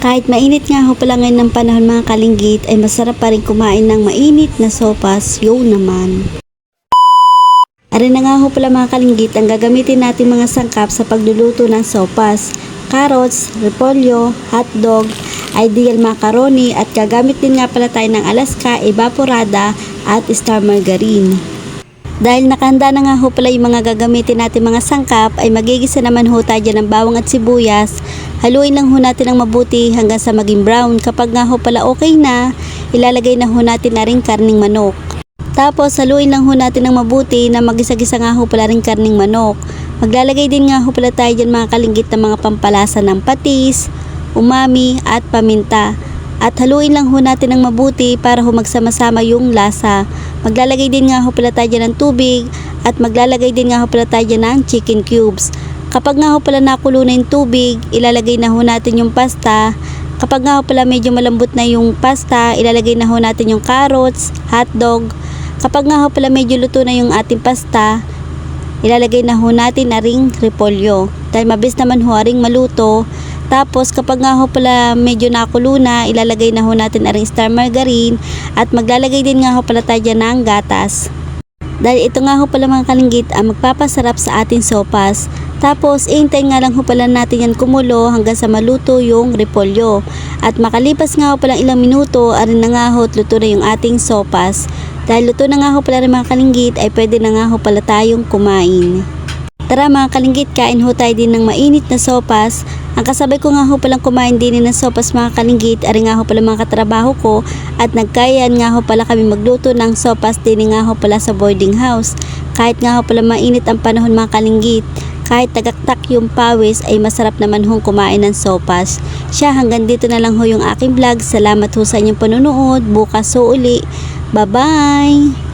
Kahit mainit nga ho pala ngayon ng panahon mga kalinggit, ay masarap pa rin kumain ng mainit na sopas, yun naman. Ari na nga ho pala mga kalinggit ang gagamitin natin mga sangkap sa pagluluto ng sopas. Carrots, repolyo, hotdog, ideal macaroni at gagamit din nga pala tayo ng Alaska, evaporada at star margarine. Dahil nakahanda na nga ho pala yung mga gagamitin natin mga sangkap, ay magigisa naman ho tayo dyan ng bawang at sibuyas. Haluin lang ho natin ng mabuti hanggang sa maging brown. Kapag nga ho pala okay na, ilalagay na ho natin na rin karning manok. Tapos haluin lang ho natin ng mabuti na magisa-gisa nga ho pala rin karning manok. Maglalagay din nga ho pala tayo dyan mga kalinggit ng mga pampalasa ng patis, umami at paminta. At haluin lang ho natin ng mabuti para ho magsama-sama yung lasa. Maglalagay din nga ho pala tayo dyan ng tubig at maglalagay din nga ho pala tayo dyan ng chicken cubes. Kapag nga ho pala nakulo na yung tubig, ilalagay na ho natin yung pasta. Kapag nga ho pala medyo malambot na yung pasta, ilalagay na ho natin yung carrots, hotdog. Kapag nga ho pala medyo luto na yung ating pasta, ilalagay na ho natin na ring repolyo. Dahil mabilis naman ho ring maluto. Tapos kapag nga ho pala medyo nakulo na, ilalagay na ho natin na ring star margarine at maglalagay din nga ho pala tayo dyan ng gatas. Dahil ito nga ho pala mga kalinggit ang magpapasarap sa ating sopas. Tapos ihintay nga lang ho pala natin yan kumulo hanggang sa maluto yung repolyo. At makalipas nga ho pala ilang minuto, arin na nga ho at luto na yung ating sopas. Dahil luto na nga ho pala rin mga kalinggit, ay pwede na nga ho pala tayong kumain. Tara mga kalinggit, kain ho tayo din ng mainit na sopas. Ang kasabay ko nga ho palang kumain din ng sopas mga kalinggit, ari nga ho pala mga katrabaho ko at nagkayan nga ho pala kami magluto ng sopas din nga ho pala sa boarding house. Kahit nga ho pala mainit ang panahon mga kalinggit, kahit tagaktak yung pawis ay masarap naman hong kumain ng sopas. Siya, hanggang dito na lang ho yung aking vlog. Salamat ho sa inyong panunood. Bukas ho uli. Bye bye!